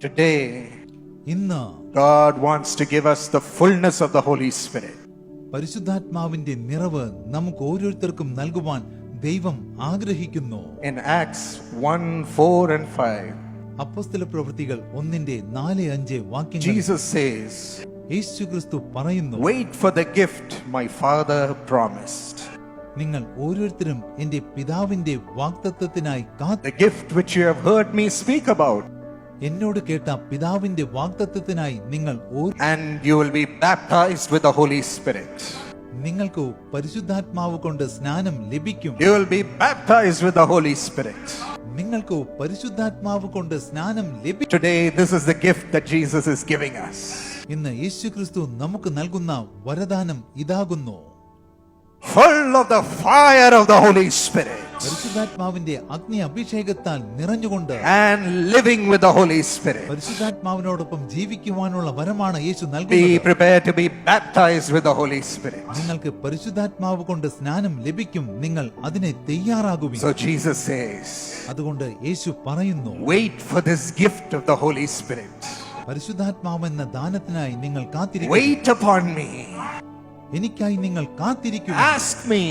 Today, ഇന്ന് God wants to give us the fullness of the Holy Spirit. പരിശുദ്ധാത്മാവിന്റെ നിറവ് നമുക്ക് ഓരോരുത്തർക്കും നൽകുവാൻ ദൈവം ആഗ്രഹിക്കുന്നു. In Acts 1:4 and 5, അപ്പോസ്തല പ്രവൃത്തികൾ 1:4-5 വാക്യങ്ങൾ Jesus says, യേശുക്രിസ്തു പറയുന്നു, "Wait for the gift my Father promised." നിങ്ങൾ ഓരോരുത്തരും എന്റെ പിതാവിന്റെ വാഗ്ദത്തത്തിനായി The gift which you have heard me speak about. എന്നോട് കേട്ട പിതാവിന്റെ വാഗ്ദത്തത്തിനായി നിങ്ങൾ And you will be baptized with the Holy Spirit. നിങ്ങൾക്ക് പരിശുദ്ധാത്മാവ് കൊണ്ട് സ്നാനം ലഭിക്കും. You will be baptized with the Holy Spirit. നിങ്ങൾക്ക് പരിശുദ്ധാത്മാവ് കൊണ്ട് സ്നാനം ലഭിക്കും. Today, this is the gift that Jesus is giving us. ഇന്ന് യേശുക്രിസ്തു നമുക്ക് നൽകുന്ന വരദാനം ഇതാകുന്നു. Full of the fire of the Holy Spirit. പരിശുദ്ധാത്മാവിന്റെ അഗ്നി അഭിഷേകത്താൽ നിറഞ്ഞുകൊണ്ട് And living with the Holy Spirit. പരിശുദ്ധാത്മാവിനോടൊപ്പം ജീവിക്കുവാനുള്ള വരമാണ് യേശു Be നൽകുന്നത്. prepared to be baptized with the Holy Spirit. നിങ്ങൾക്ക് പരിശുദ്ധാത്മാവ് കൊണ്ട് സ്നാനം ലഭിക്കും. നിങ്ങൾ അതിനെ തയ്യാറാകുവിൻ. So Jesus says, അതുകൊണ്ട് യേശു പറയുന്നു, wait for this gift of the Holy Spirit. പരിശുദ്ധാത്മാവെന്ന ദാനത്തിനായി നിങ്ങൾ കാത്തിരിക്കുക. Wait upon me. എനിക്കായി നിങ്ങൾ കാത്തിരിക്കുക. Ask me.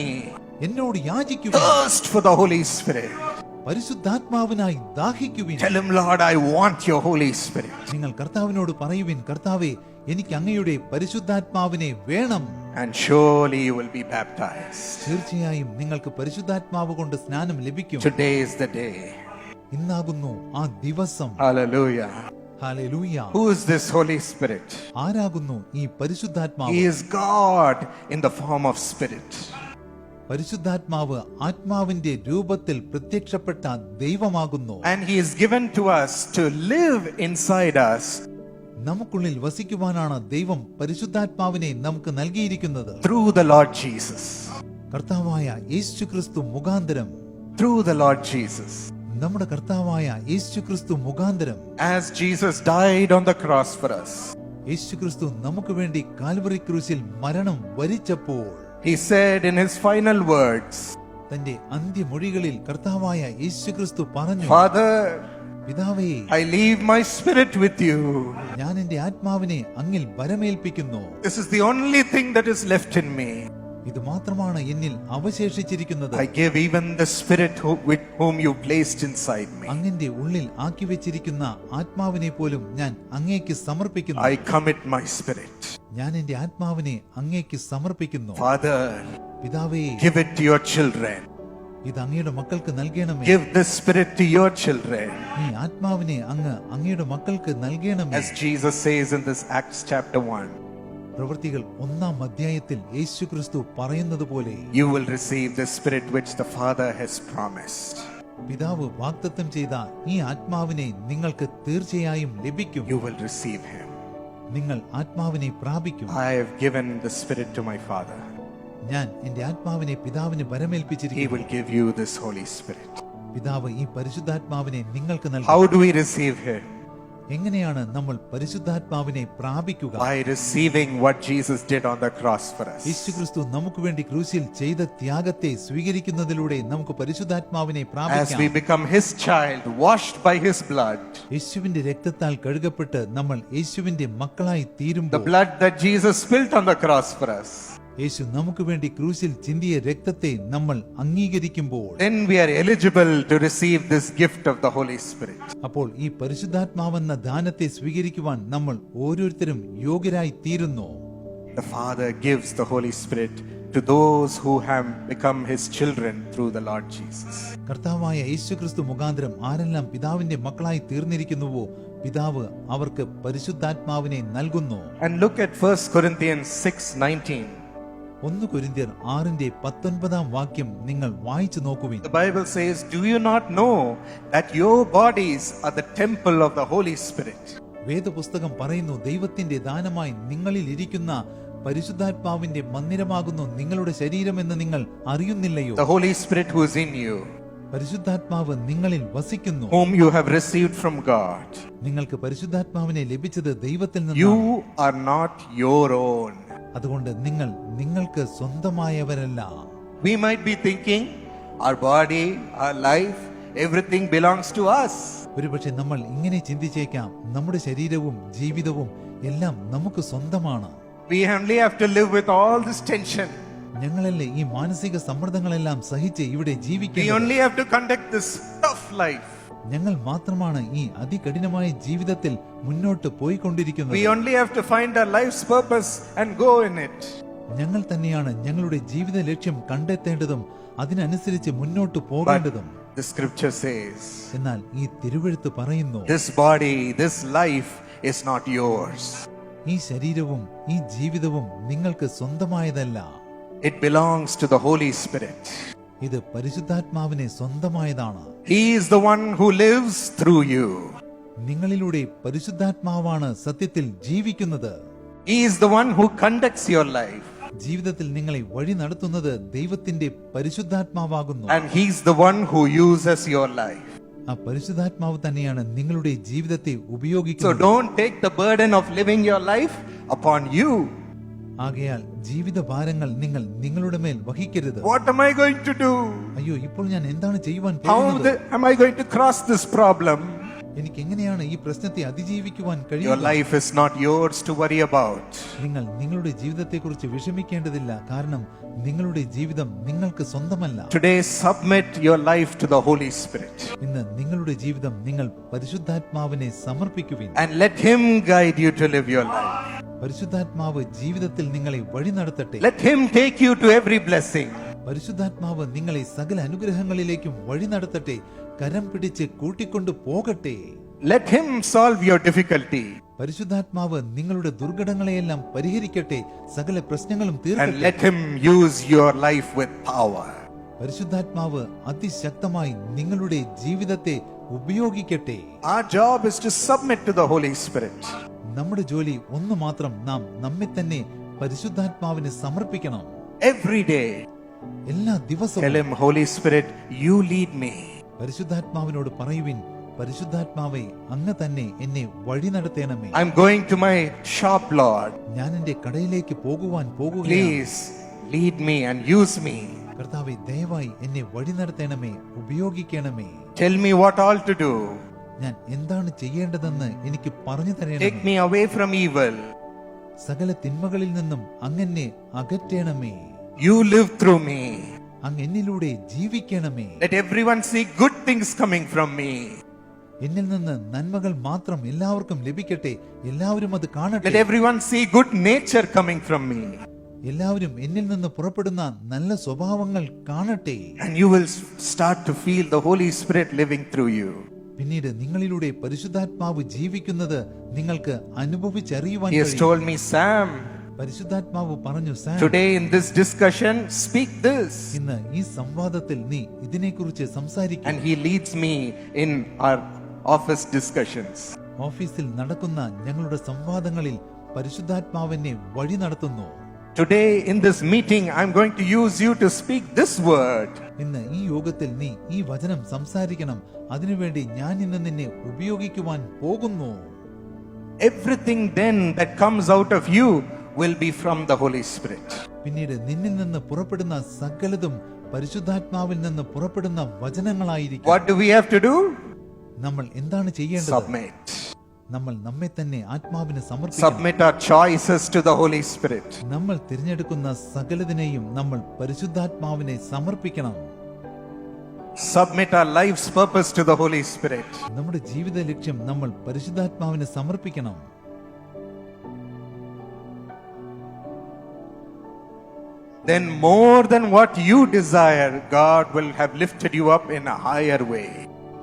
എന്നോട് യാചിക്കുക. Thirst for the Holy Spirit. പരിശുദ്ധാത്മാവിനായി ദാഹിക്കുവിൻ. Tell him, Lord, I want your Holy Spirit. നിങ്ങൾ കർത്താവിനോട് പറയുവിൻ, കർത്താവേ, എനിക്ക് അങ്ങയുടെ പരിശുദ്ധാത്മാവിനെ വേണം. And surely you will be baptized. തീർച്ചയായും നിങ്ങൾക്ക് പരിശുദ്ധാത്മാവ് കൊണ്ട് സ്നാനം ലഭിക്കും. Today is the day. ഇന്നാകുന്നു ആ ദിവസം. Hallelujah. Hallelujah. Who is this Holy Spirit? ആരാകുന്നു ഈ പരിശുദ്ധാത്മാവ്? He is God in the form of Spirit. പരിശുദ്ധാത്മാവ് ആത്മാവിന്റെ രൂപത്തിൽ പ്രത്യക്ഷപ്പെട്ട ദൈവമാകുന്നു. And he is given to us to live inside us. നമുക്കുള്ളിൽ വസിക്കുവാനാണ് ദൈവം പരിശുദ്ധാത്മാവിനെ നമുക്ക് നൽകിയിരിക്കുന്നത്. Through the Lord Jesus. കർത്താവായ യേശുക്രിസ്തു മുഖാന്തരം. Through the Lord Jesus. നമ്മുടെ കർത്താവായ യേശുക്രിസ്തു മുഖാന്തരം. As Jesus died on the cross for us. യേശുക്രിസ്തു നമുക്ക് വേണ്ടി കാൽവറി ക്രൂശിൽ മരണം വരിച്ചപ്പോൾ He said in his final words, തന്റെ അന്ത്യമൊഴികളിൽ കർത്താവായ യേശുക്രിസ്തു പറഞ്ഞു, Father, പിതാവേ, I leave my spirit with you. ഞാൻ എന്റെ ആത്മാവിനെ അങ്ങിൽ ഭരമേൽപ്പിക്കുന്നു. This is the only thing that is left in me. ഇത് മാത്രമാണ് എന്നിൽ അവശേഷിച്ചിരിക്കുന്നത്. I give even the spirit with whom you placed inside me. അങ്ങന്റെ ഉള്ളിൽ ആക്കി വെച്ചിരിക്കുന്ന ആത്മാവിനെ പോലും ഞാൻ അങ്ങേക്ക് സമർപ്പിക്കുന്നു. I commit my spirit. ഞാൻ എന്റെ ആത്മാവിനെ അങ്ങേക്ക് സമർപ്പിക്കുന്നു. Father, പിതാവേ, give it to your children. ഇത് അങ്ങയുടെ മക്കൾക്ക് നൽകണമേ. Give this spirit to your children. ഈ ആത്മാവിനെ അങ്ങ് അങ്ങയുടെ മക്കൾക്ക് നൽകണമേ. As Jesus says in this Acts chapter 1, പ്രവൃത്തികൾ 1-ാം അധ്യായത്തിൽ യേശുക്രിസ്തു പറയുന്നത് പോലെ, you will receive the spirit which the Father has promised. പിതാവ് വാഗ്ദത്തം ചെയ്ത ഈ ആത്മാവിനെ നിങ്ങൾക്ക് തീർച്ചയായും ലഭിക്കും. You will receive him. നിങ്ങൾ ആത്മാവിനെ പ്രാപിക്കും. I have given the spirit to my Father. ഞാൻ എന്റെ ആത്മാവിനെ പിതാവിന് He വരമേൽപ്പിച്ചിരിക്കുന്നു. will give you this Holy Spirit. പിതാവ് ഈ പരിശുദ്ധാത്മാവിനെ നിങ്ങൾക്ക് നൽകും. How do we receive him? എങ്ങനെയാണ് നമ്മൾ പരിശുദ്ധാത്മാവിനെ പ്രാപിക്കുക? By receiving what Jesus did on the cross for us. യേശുക്രിസ്തു നമുക്ക് വേണ്ടി ക്രൂശിൽ ചെയ്ത ത്യാഗത്തെ സ്വീകരിക്കുന്നതിലൂടെ നമുക്ക് പരിശുദ്ധാത്മാവിനെ As പ്രാപിക്കാം. we become his child, washed by his blood, യേശുവിന്റെ രക്തത്താൽ കഴുകപ്പെട്ട് നമ്മൾ യേശുവിന്റെ മക്കളായി the തീരുമ്പോൾ, blood that Jesus spilled on the cross for us, യേശു നമുക്ക് വേണ്ടി ക്രൂശിൽ ചിന്തിയ രക്തത്തെ നമ്മൾ അംഗീകരിക്കുമ്പോൾ, then we are eligible to receive this gift of the Holy Spirit. അപ്പോൾ ഈ പരിശുദ്ധാത്മാവെന്ന ദാനത്തെ സ്വീകരിക്കുവാൻ നമ്മൾ ഓരോരുത്തരും യോഗ്യരായി തീരുന്നു. The Father gives the Holy Spirit to those who have become his children through the Lord Jesus. കർത്താവായ യേശുക്രിസ്തു മുഖാന്തരം ആരെല്ലാം പിതാവിന്റെ മക്കളായി തീർന്നിരിക്കുന്നുവോ, പിതാവ് അവർക്ക് പരിശുദ്ധാത്മാവിനെ നൽകുന്നു. And look at 1 Corinthians 6:19. 1 കൊരിന്ത്യർ 6:19 വാക്യം നിങ്ങൾ വായിച്ചു നോക്കുവിൻ. The Bible says, "Do you not know that your bodies are the temple of the Holy Spirit?" വേദപുസ്തകം പറയുന്നു, ദൈവത്തിന്റെ ദാനമായി നിങ്ങളിൽ ഇരിക്കുന്ന പരിശുദ്ധാത്മാവിന്റെ മന്ദിരമാകുന്നു നിങ്ങളുടെ ശരീരമെന്ന് നിങ്ങൾ അറിയുന്നില്ലയോ? The Holy Spirit who is in you, പരിശുദ്ധാത്മാവ് നിങ്ങളിൽ വസിക്കുന്നു, whom you have received from God. നിങ്ങൾക്ക് പരിശുദ്ധാത്മാവിനെ ലഭിച്ചത് ദൈവത്തിൽ You നിന്നാണ്. are not your own. അതുകൊണ്ട് നിങ്ങൾക്ക് സ്വന്തമായവരല്ല. We might be thinking our body, our life, everything belongs to us. ഒരുപക്ഷെ നമ്മൾ ഇങ്ങനെ ചിന്തിച്ചേക്കാം, നമ്മുടെ ശരീരവും ജീവിതവും എല്ലാം നമുക്ക് സ്വന്തമാണ്. We only have to live with all this tension. ഞങ്ങളല്ലേ ഈ മാനസിക സമ്മർദ്ദങ്ങളെല്ലാം സഹിച്ച് ഇവിടെ We ജീവിക്കുന്നത്. only have to conduct this tough life. ഞങ്ങൾ മാത്രമാണ് ഈ അതികഠിനമായ ജീവിതത്തിൽ മുന്നോട്ട് പോയിക്കൊണ്ടിരിക്കുന്നത്. We only have to find our life's purpose and go in it. ഞങ്ങൾ തന്നെയാണ് ഞങ്ങളുടെ ജീവിത ലക്ഷ്യം കണ്ടെത്തേണ്ടതും അതിനനുസരിച്ച് മുന്നോട്ട് But പോകേണ്ടതും. the scripture says, എന്നാൽ ഈ തിരുവെഴുത്ത് പറയുന്നു, this body, this life is not yours. ഈ ശരീരവും ഈ ജീവിതവും നിങ്ങൾക്ക് സ്വന്തമായതല്ല. It belongs to the Holy Spirit. ഇത് പരിശുദ്ധാത്മാവിനെ സ്വന്തമായതാണ്. He is the one who lives through you. നിങ്ങളിലൂടെ പരിശുദ്ധാത്മാവാണ് സത്യത്തിൽ ജീവിക്കുന്നത്. He is the one who conducts your life. ജീവിതത്തിൽ നിങ്ങളെ വഴി നടത്തുന്നത് ദൈവത്തിന്റെ പരിശുദ്ധാത്മാവാകുന്നു. And He's the one who uses your life. ആ പരിശുദ്ധാത്മാവ് തന്നെയാണ് നിങ്ങളുടെ ജീവിതത്തെ So ഉപയോഗിക്കുന്നത്. don't take the burden of living your life upon you. ആകയാൽ ജീവിത ഭാരങ്ങൾ നിങ്ങൾ നിങ്ങളുടെ മേൽ വഹിക്കരുത്. What am I going to do? അയ്യോ, ഇപ്പോൾ ഞാൻ എന്താണ് ചെയ്യുവാൻ How പോകുന്നത്? am I going to cross this problem? എനിക്ക് എങ്ങനെയാണ് ഈ പ്രശ്നത്തെ അതിജീവിക്കുവാൻ Your കഴിയുക? life is not yours to worry about. നിങ്ങൾ നിങ്ങളുടെ ജീവിതത്തെക്കുറിച്ച് വിഷമിക്കേണ്ടതില്ല, കാരണം നിങ്ങളുടെ ജീവിതം നിങ്ങൾക്ക് സ്വന്തമല്ല. Today, submit your life to the Holy Spirit ഇന്ന് നിങ്ങളുടെ ജീവിതം നിങ്ങൾ പരിശുദ്ധാത്മാവിനെ സമർപ്പിക്കുവിൻ. and let Him guide you to live your life. പരിശുദ്ധാത്മാവ് ജീവിതത്തിൽ നിങ്ങളെ വഴി നടത്തട്ടെ. Let Him take you to every blessing. പരിശുദ്ധാത്മാവ് നിങ്ങളെ സകല അനുഗ്രഹങ്ങളിലേക്കും വഴി നടത്തട്ടെ, കരം പിടിച്ച് കൂട്ടിക്കൊണ്ടു പോകട്ടെ. Let Him solve your difficulty പരിശുദ്ധാത്മാവ് നിങ്ങളുടെ ദുർഘടങ്ങളെയെല്ലാം പരിഹരിക്കട്ടെ, സകല പ്രശ്നങ്ങളും and തീർക്കട്ടെ. let Him use your life with power. പരിശുദ്ധാത്മാവ് അതിശക്തമായി നിങ്ങളുടെ ജീവിതത്തെ ഉപയോഗിക്കട്ടെ. Our job is to submit to the Holy Spirit. നമ്മുടെ ജോലി ഒന്ന് മാത്രം, നാം നമ്മെ തന്നെ പരിശുദ്ധാത്മാവിന് സമർപ്പിക്കണം. Every day, എല്ലാ tell ദിവസവും Him, Holy Spirit, you lead me. പരിശുദ്ധാത്മാവിനോട് പറയുവിൻ, പരിശുദ്ധാത്മാവേ, അങ്ങ് തന്നെ എന്നെ വഴി നടത്തേണമേ. I'm going to my shop, Lord. ഞാൻ എന്റെ കടയിലേക്ക് പോകുകയാണ്. Please lead me and use me. കർത്താവേ, ദയവായി എന്നെ വഴി നടത്തേണമേ, ഉപയോഗിക്കണമേ. Tell me what all to do. ഞാൻ എന്താണ് ചെയ്യേണ്ടതെന്ന് എനിക്ക് പറഞ്ഞു Take തരണമേ. me away from evil. സകല തിന്മകളിൽ നിന്നും അങ്ങെന്നെ അകറ്റണമേ. You live through me. അങ്ങ് എന്നിലൂടെ ജീവിക്കണമേ. Let everyone see good things coming from me. എന്നിൽ നിന്ന് നന്മകൾ മാത്രം എല്ലാവർക്കും ലഭിക്കട്ടെ, എല്ലാവരും അത് കാണട്ടെ. Let everyone see good nature coming from me. എല്ലാവരും എന്നിൽ നിന്ന് പുറപ്പെടുന്ന നല്ല സ്വഭാവങ്ങൾ കാണട്ടെ. And you will start to feel the Holy Spirit living through you. പിന്നീട് നിങ്ങളിലൂടെ പരിശുദ്ധാത്മാവ് ജീവിക്കുന്നത് നിങ്ങൾക്ക് അനുഭവിച്ചറിയുവാൻ He has കഴിയും. told me, Sam, പരിശുദ്ധാത്മാവ് പറഞ്ഞു, Sam, today in this discussion, speak this. ഇന്ന് ഈ സംവാദത്തിൽ നീ ഇതിനെക്കുറിച്ച് സംസാരിക്കും. And He leads me in our office discussions. ഓഫീസിൽ നടക്കുന്ന ഞങ്ങളുടെ സംവാദങ്ങളിൽ പരിശുദ്ധാത്മാവിനെ വഴി നടത്തുന്നു. Today in this meeting, I'm going to use you to speak this word. ഇന്ന് ഈ യോഗത്തിൽ നീ ഈ വചനം സംസാരിക്കണം, അതിനുവേണ്ടി ഞാൻ ഇന്ന് നിന്നെ ഉപയോഗിക്കുവാൻ പോകുന്നു. Everything then that comes out of you will be from the Holy Spirit. പിന്നീട് നിന്നിൽ നിന്ന് പുറപ്പെടുന്ന സകലതും പരിശുദ്ധാത്മാവിൽ നിന്ന് പുറപ്പെടുന്ന വചനങ്ങളായിരിക്കും. What do we have to do? നമ്മൾ എന്താണ് ചെയ്യേണ്ടത്? Submit. നമ്മൾ നമ്മെ തന്നെ ആത്മാവിന് സമർപ്പിക്കണം. Submit our choices to the Holy Spirit. നമ്മൾ തിരഞ്ഞെടുക്കുന്ന സകലതിനെയും നമ്മൾ പരിശുദ്ധാത്മാവിനെ സമർപ്പിക്കണം. Submit our life's purpose to the Holy Spirit. നമ്മുടെ ജീവിത ലക്ഷ്യം നമ്മൾ പരിശുദ്ധാത്മാവിന് സമർപ്പിക്കണം. Then more than what you desire, God will have lifted you up in a higher way.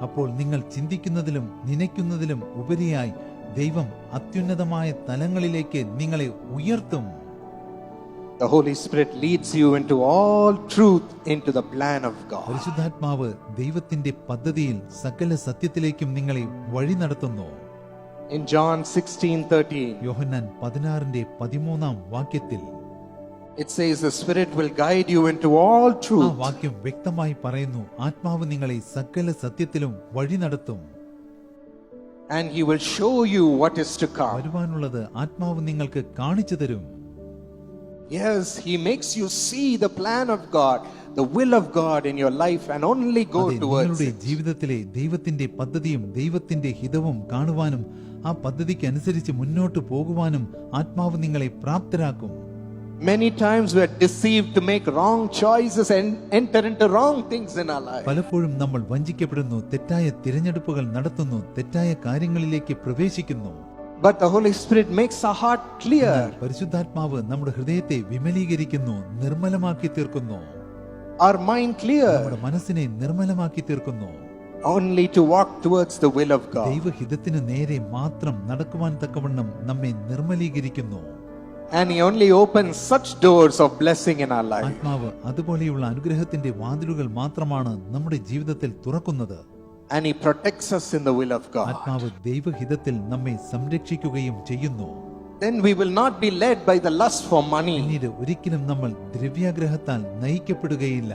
അപ്പോൾ നിങ്ങൾ ചിന്തിക്കുന്നതിലും നനയ്ക്കുന്നതിലും ഉപരിയായി ദൈവം അത്യുന്നതമായ തലങ്ങളിലേക്ക് നിങ്ങളെ ഉയർത്തും. The Holy Spirit leads you into all truth, into the plan of God. പരിശുദ്ധാത്മാവ് ദൈവത്തിന്റെ പദ്ധതിയിൽ സകല സത്യത്തിലേക്കും നിങ്ങളെ വഴി നടത്തുന്നു. In John 16:13, യോഹന്നാൻ 16:13 വാക്യത്തിൽ it says the Spirit will guide you into all ആ truth. വാക്യം വ്യക്തമായി പറയുന്നു, ആത്മാവ് നിങ്ങളെ സകല സത്യത്തിലും വഴി നടത്തും. And He will show you what is to come. വരുവാനുള്ളത് ആത്മാവ് നിങ്ങൾക്ക് കാണിച്ചു തരും. Yes, He makes you see the plan of God, the will of God in your life, and only go അതെ, towards നിങ്ങളുടെ it. ജീവിതത്തിലെ ദൈവത്തിന്റെ പദ്ധതിയും ദൈവത്തിന്റെ ഹിതവും കാണുവാനും ആ പദ്ധതിക്ക് അനുസരിച്ച് മുന്നോട്ട് പോകുവാനും ആത്മാവ് നിങ്ങളെ പ്രാപ്തരാക്കും. Many times we are deceived to make wrong choices and enter into wrong things in our life. പലപ്പോഴും നമ്മൾ വഞ്ചിക്കപ്പെടുന്നു, തെറ്റായ തിരഞ്ഞെടുപ്പുകൾ നടത്തുന്നു, തെറ്റായ കാര്യങ്ങളിലേക്ക് പ്രവേശിക്കുന്നു. But the Holy Spirit makes our heart clear. പരിശുദ്ധാത്മാവ് നമ്മുടെ ഹൃദയത്തെ വിമലീകരിക്കുന്നു, നിർമ്മലമാക്കി തീർക്കുന്നു. Our mind clear. നമ്മുടെ മനസ്സിനെ നിർമ്മലമാക്കി തീർക്കുന്നു. Only to walk towards the will of God. ദൈവഹിതത്തിന് നേരെ മാത്രം നടക്കുവാൻ തക്കവണ്ണം നമ്മെ നിർമ്മലീകരിക്കുന്നു. And He only opens such doors of blessing in our life. ആത്മാവ് അതുപോലെയുള്ള അനുഗ്രഹത്തിന്റെ വാതിലുകൾ മാത്രമാണ് നമ്മുടെ ജീവിതത്തിൽ തുറക്കുന്നത്. And He protects us in the will of God. ആത്മാവ് ദൈവഹിതത്തിൽ നമ്മെ സംരക്ഷിക്കുകയും ചെയ്യുന്നു. Then we will not be led by the lust for money. പിന്നീട് ഒരിക്കലും നമ്മൾ ദ്രവ്യാഗ്രഹത്താൽ നയിക്കപ്പെടുകയില്ല.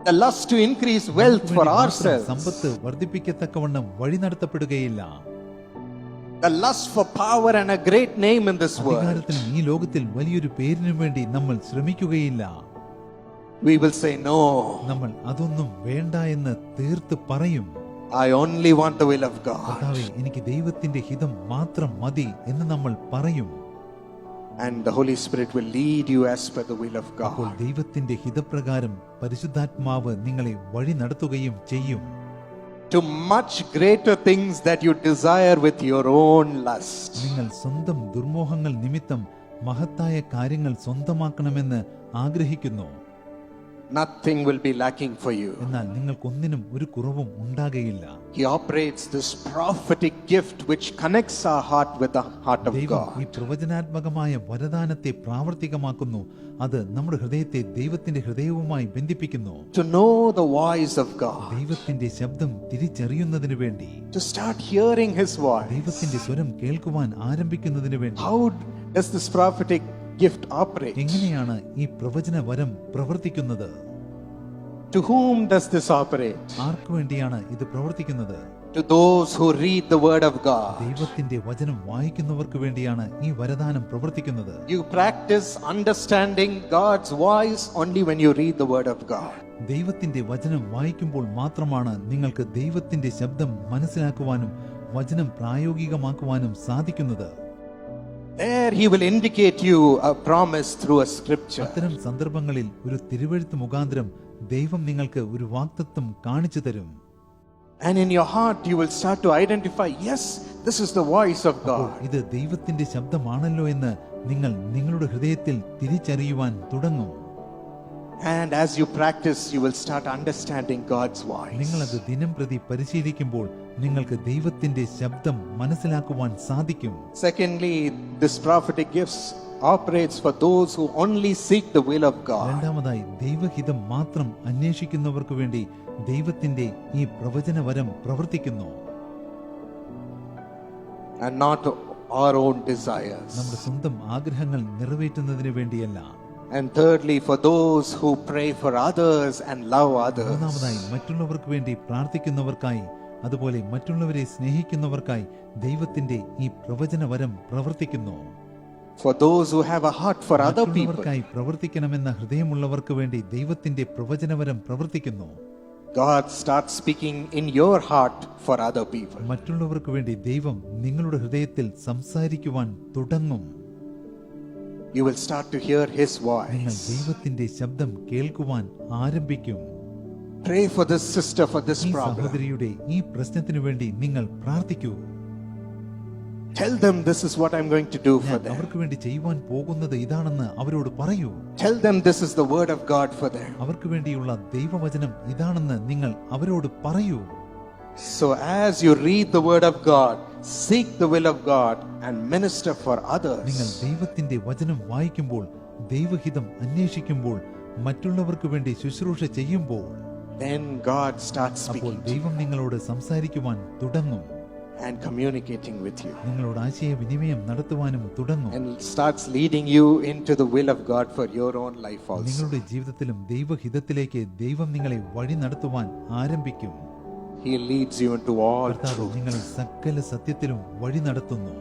The lust to increase wealth for ourselves. സമ്പത്ത് വർദ്ധിപ്പിക്കത്തക്കവണ്ണം വഴി നടത്തപ്പെടുകയില്ല. The lust for power and a great name in this world. അധികാരത്തിനും ഈ ലോകത്തിൽ വലിയൊരു പേരിനും വേണ്ടി നമ്മൾ ശ്രമിക്കുകയില്ല. We will say no. നമ്മൾ അതൊന്നും വേണ്ട എന്ന് തീർത്ത് പറയും. I only want the will of God. കർത്താവേ, എനിക്ക് ദൈവത്തിന്റെ ഹിതം മാത്രം മതി എന്ന് നമ്മൾ പറയും. And the Holy Spirit will lead you as per the will of അപ്പോൾ God. ദൈവത്തിന്റെ ഹിതപ്രകാരം പരിശുദ്ധാത്മാവ് നിങ്ങളെ വഴി നടത്തുകയും ചെയ്യും. To much greater things that you desire with your own lust. നിങ്ങൾ സ്വന്തം ദുർമോഹങ്ങൾ നിമിത്തം മഹത്തായ കാര്യങ്ങൾ സ്വന്തമാക്കണമെന്ന് ആഗ്രഹിക്കുന്നു. Nothing will be lacking for you. എന്നാൽ നിങ്ങൾക്കൊന്നിനും ഒരു കുറവും ഉണ്ടാകയില്ല. He operates this prophetic gift which connects our heart with the heart of ദൈവം God. ഈ പ്രവചനാത്മകമായ വരദാനത്തെ പ്രാവർത്തികമാക്കുന്നു. അത് നമ്മുടെ ഹൃദയത്തെ ദൈവത്തിന്റെ ഹൃദയവുമായി ബന്ധിപ്പിക്കുന്നു. To know the voice of God. ദൈവത്തിന്റെ ശബ്ദം തിരിച്ചറിയുന്നതിന് വേണ്ടി, To start hearing His voice. ദൈവത്തിന്റെ സ്വരം കേൾക്കുവാൻ ആരംഭിക്കുന്നതിന് വേണ്ടി. How does this prophetic gift operate? എങ്ങനെയാണ് ഈ പ്രവചന വരം പ്രവർത്തിക്കുന്നത്? To whom does this operate? ആർക്കു വേണ്ടിയാണ് ഇത് പ്രവർത്തിക്കുന്നത്? To those who read the word of God. ദൈവത്തിന്റെ വചനം വായിക്കുന്നവർക്ക് വേണ്ടിയാണ് ഈ വരദാനം പ്രവർത്തിക്കുന്നത്. You practice understanding God's voice only when you read the word of God. ദൈവത്തിന്റെ വചനം വായിക്കുമ്പോൾ മാത്രമാണ് നിങ്ങൾക്ക് ദൈവത്തിന്റെ ശബ്ദം മനസ്സിലാക്കുവാനും വചനം പ്രായോഗികമാക്കുവാനും സാധിക്കുന്നത്. There He will indicate you a promise through a scripture. അത്തരം സന്ദർഭങ്ങളിൽ ഒരു തിരുവെഴുത്ത് മുഖാന്തരം ദൈവം നിങ്ങൾക്ക് ഒരു വാഗ്ദത്തം കാണിച്ചു തരും. And in your heart you will start to identify, yes, this is the voice of അപ്പോൾ God. ഇത് ദൈവത്തിന്റെ ശബ്ദമാണല്ലോ എന്ന് നിങ്ങൾ നിങ്ങളുടെ ഹൃദയത്തിൽ തിരിച്ചറിയുവാൻ തുടങ്ങും. And as you practice, you will start understanding God's voice. നിങ്ങളത് ദിനം പ്രതി പരിശീലിക്കുമ്പോൾ നിങ്ങൾക്ക് ദൈവത്തിന്റെ ശബ്ദം മനസ്സിലാക്കുവാൻ സാധിക്കും. Secondly, this prophetic gifts operates for those who only seek the will of God. രണ്ടാമതായി ദൈവഹിതം മാത്രം അന്വേഷിക്കുന്നവർക്ക് വേണ്ടി ദൈവത്തിന്റെ ഈ പ്രവചനവരം പ്രവർത്തിക്കുന്നു. And not our own desires. നമ്മുടെ സ്വന്തം ആഗ്രഹങ്ങൾ നിറവേറ്റുന്നതിന് വേണ്ടിയല്ല. And thirdly, for those who pray for others and love others. മൂന്നാമതായി മറ്റുള്ളവർക്ക് വേണ്ടി പ്രാർത്ഥിക്കുന്നവർക്കായി, അതുപോലെ മറ്റുള്ളവരെ സ്നേഹിക്കുന്നവർക്കായി ദൈവത്തിന്റെ ഈ പ്രവചനവരം പ്രവർത്തിക്കുന്നു. For those who have a heart for other people. മറ്റുള്ളവർക്കായി പ്രവർത്തിക്കണമെന്ന ഹൃദയമുള്ളവർക്ക് വേണ്ടി ദൈവത്തിന്റെ പ്രവചനവരം പ്രവർത്തിക്കുന്നു. God starts speaking in your heart for other people. മറ്റുള്ളവർക്ക് വേണ്ടി ദൈവം നിങ്ങളുടെ ഹൃദയത്തിൽ സംസാരിക്കുവാൻ തുടങ്ങും. You will start to hear His നിങ്ങൾ voice. ദൈവത്തിന്റെ ശബ്ദം കേൾക്കുവാൻ ആരംഭിക്കും. Pray for this sister for this ഈ problem. സഹോദരിയുടെ ഈ പ്രശ്നത്തിനു വേണ്ടി നിങ്ങൾ പ്രാർത്ഥിക്കൂ. Tell them this is what I'm going to do for ഞാൻ them. അവർക്ക് വേണ്ടി ചെയ്യുവാൻ പോകുന്നത് ഇതാണെന്ന് അവരോട് പറയൂ. Tell them this is the word of God for them. അവർക്ക് വേണ്ടിയുള്ള ദൈവവചനം ഇതാണെന്ന് നിങ്ങൾ അവരോട് പറയൂ. So as you read the word of God, seek the will of God and minister for നിങ്ങൾ others. ദൈവത്തിന്റെ വചനം വായിക്കുമ്പോൾ, ദൈവഹിതം അന്വേഷിക്കുമ്പോൾ, മറ്റുള്ളവർക്ക് വേണ്ടി ശുശ്രൂഷ ചെയ്യുമ്പോൾ, Then God starts അപ്പോൾ speaking to you ദൈവം നിങ്ങളോട് സംസാരിക്കുവാൻ തുടങ്ങും. and communicating with you. നിങ്ങളോട് ആശയവിനിമയം നടത്തുവാനും തുടങ്ങും. And starts leading you into the will of God for your own life also. നിങ്ങളുടെ ജീവിതത്തിലും ദൈവഹിതത്തിലേക്ക് ദൈവം നിങ്ങളെ വഴി നടത്തുവാൻ ആരംഭിക്കും. He leads you into all കർത്താവ് truth. നിങ്ങളെ സകല സത്യത്തിലും വഴി നടത്തുന്നു.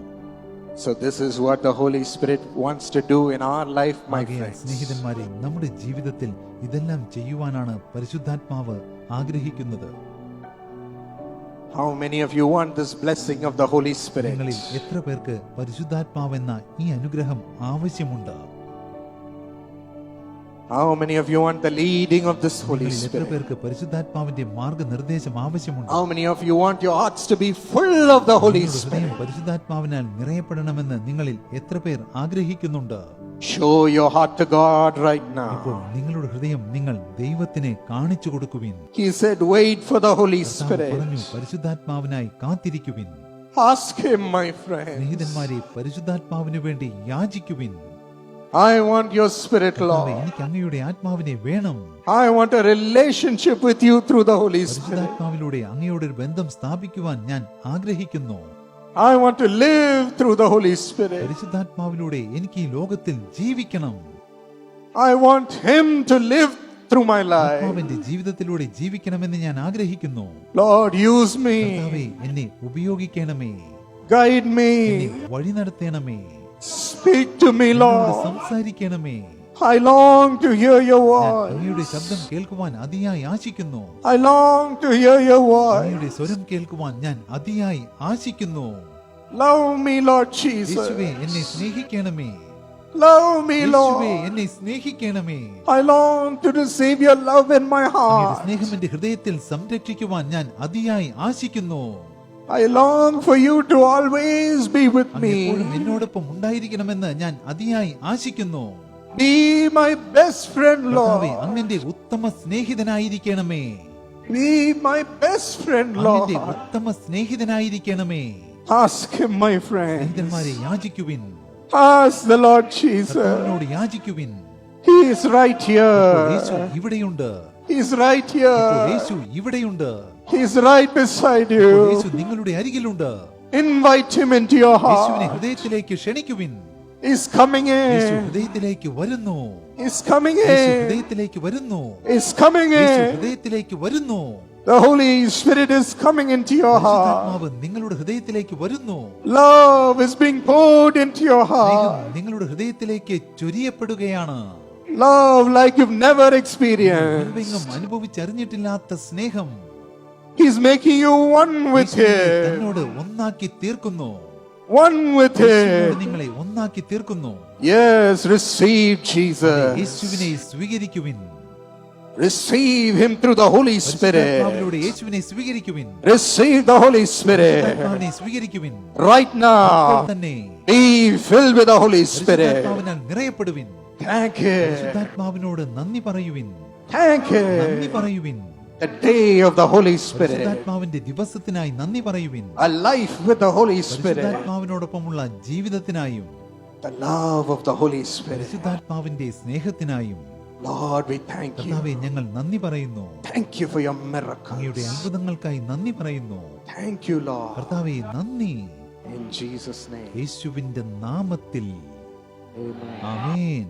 So this is what the Holy Spirit wants to do in our life, my ആകയാൽ friends. സ്നേഹിതന്മാരെ, നമ്മുടെ ജീവിതത്തിൽ ഇതെല്ലാം ചെയ്യുവാനാണ് പരിശുദ്ധാത്മാവ് ആഗ്രഹിക്കുന്നത്. How many of you want this blessing of the Holy Spirit? നിങ്ങളിൽ എത്ര പേർക്ക് പരിശുദ്ധാത്മാവെന്ന ഈ അനുഗ്രഹം ആവശ്യമുണ്ട്? How many of you want the leading of this Holy നിങ്ങളിൽ എത്ര Spirit? പേർക്ക് പരിശുദ്ധാത്മാവിന്റെ മാർഗനിർദ്ദേശം ആവശ്യമുണ്ട്? How many of you want your hearts to be full of the Holy നിങ്ങളുടെ ഹൃദയം Spirit? പരിശുദ്ധാത്മാവിനാൽ നിറയപ്പെടണമെന്ന് നിങ്ങളിൽ എത്ര പേർ ആഗ്രഹിക്കുന്നുണ്ട്? Show your heart to God right now. ഇപ്പോൾ നിങ്ങളുടെ ഹൃദയം നിങ്ങൾ ദൈവത്തിന് കാണിച്ചു കൊടുക്കുവിൻ. He said, wait for the Holy കർത്താവ് Spirit. പറഞ്ഞു, പരിശുദ്ധാത്മാവിനായി കാത്തിരിക്കുവിൻ. Ask Him, my friend. സ്നേഹിതന്മാരെ, പരിശുദ്ധാത്മാവിനു വേണ്ടി യാചിക്കുവിൻ. I want your Spirit, കർത്താവേ, Lord. എനിക്ക് അങ്ങയുടെ ആത്മാവിനെ വേണം. I want a relationship with you through the Holy Spirit. പരിശുദ്ധാത്മാവിലൂടെ അങ്ങയോടൊരു ബന്ധം സ്ഥാപിക്കുവാൻ ഞാൻ ആഗ്രഹിക്കുന്നു. I want to live through the Holy Spirit. പരിശുദ്ധാത്മാവിലൂടെ എനിക്ക് ഈ ലോകത്തിൽ ജീവിക്കണം. I want Him to live through my life. ആത്മാവിന്റെ ജീവിതത്തിലൂടെ ജീവിക്കണമെന്ന് ഞാൻ ആഗ്രഹിക്കുന്നു. Lord, use me. കർത്താവേ, എന്നെ ഉപയോഗിക്കണമേ. Guide me. എന്നെ വഴി നടത്തണമേ. Speak to me, എന്നോട് Lord. സംസാരിക്കണമേ. I long to hear your ഞാൻ voice. അങ്ങയുടെ ശബ്ദം കേൾക്കുവാൻ അതിയായി ആശിക്കുന്നു. I long to hear your voice. അങ്ങയുടെ സ്വരം കേൾക്കുവാൻ ഞാൻ അതിയായി ആശിക്കുന്നു. Love me, Lord Jesus. യേശുവേ, എന്നെ സ്നേഹിക്കണമേ. Love me, യേശുവേ, Lord. എന്നെ സ്നേഹിക്കണമേ. I long to receive your love in my അങ്ങയുടെ heart. സ്നേഹം എന്റെ ഹൃദയത്തിൽ സംരക്ഷിക്കുവാൻ ഞാൻ അതിയായി ആശിക്കുന്നു. I long for you to always be with അങ്ങ് എപ്പോഴും me. എന്നോടൊപ്പം ഉണ്ടായിരിക്കണമെന്ന് ഞാൻ അതിയായി ആശിക്കുന്നു. Be my best friend, കർത്താവേ, Lord. അങ്ങന്റെ ഉത്തമ സ്നേഹിതനായിരിക്കണമേ. Be my best friend, അങ്ങന്റെ Lord. ഉത്തമ സ്നേഹിതനായിരിക്കണമേ. Ask Him, my friend. സ്നേഹിതന്മാരെ, യാചിക്കുവിൻ. Ask the Lord Jesus. കർത്താവിനോട് യാചിക്കുവിൻ. He is right ഇപ്പോൾ യേശു here. ഇവിടെയുണ്ട്. He's right ഇപ്പോൾ here. യേശു ഇവിടെയുണ്ട്. He's right beside ഇപ്പോൾ you. യേശു നിങ്ങളുടെ അരികിലുണ്ട്. Invite Him into your യേശുവിനെ heart. ഹൃദയത്തിലേക്ക് ക്ഷണിക്കുവിൻ. He's coming Yeshu in. ഹൃദയത്തിലേക്ക് വരുന്നു. He's coming Yeshu in. ഹൃദയത്തിലേക്ക് വരുന്നു. He's coming Yeshu in. ഹൃദയത്തിലേക്ക് വരുന്നു. The Holy Spirit is coming into your heart. പരിശുദ്ധാത്മാവ് നിങ്ങളുടെ ഹൃദയത്തിലേക്ക് വരുന്നു. Love is being poured into your സ്നേഹം heart. നിങ്ങളുടെ ഹൃദയത്തിലേക്ക് ചൊരിയപ്പെടുകയാണ്. Love like you've never experienced. മുൻപെങ്ങും അനുഭവിച്ചറിഞ്ഞിട്ടില്ലാത്ത സ്നേഹം He's making you one with യേശുവിനെ Him. തന്നോട് ഒന്നാക്കി തീർക്കുന്നു. One with യേശുവിനോട് Him. നിങ്ങളെ ഒന്നാക്കി തീർക്കുന്നു. Yes, receive Jesus. യേശുവിനെ സ്വീകരിക്കുവിൻ. Receive Him through the Holy Spirit. പരിശുദ്ധാത്മാവിലൂടെ യേശുവിനെ സ്വീകരിക്കുവിൻ. Receive the Holy Spirit. പരിശുദ്ധാത്മാവിനെ സ്വീകരിക്കുവിൻ. Right ഇപ്പോൾ now, തന്നെ be filled with the Holy Spirit. പരിശുദ്ധാത്മാവിനാൽ നിറയപ്പെടുവിൻ. Thank Him. പരിശുദ്ധാത്മാവിനോട് നന്ദി പറയുവിൻ. Thank നന്ദി Him. പറയുവിൻ. The day of the Holy Spirit. പരിശുദ്ധാത്മാവിന്റെ ദിവസത്തിനായി നന്ദി പറയുവിൻ. A life with the Holy Spirit. പരിശുദ്ധാത്മാവിനോടൊപ്പമുള്ള ജീവിതത്തിനായും The love of the Holy Spirit. പരിശുദ്ധാത്മാവിന്റെ സ്നേഹത്തിനായും Lord, we thank you. കർത്താവേ, ഞങ്ങൾ നന്ദി പറയുന്നു. Thank you for your അങ്ങയുടെ miracles. അത്ഭുതങ്ങൾക്കായി നന്ദി പറയുന്നു. Thank you, Lord. കർത്താവേ, നന്ദി. In Jesus' name. യേശുവിന്റെ നാമത്തിൽ Amen. ആമേൻ.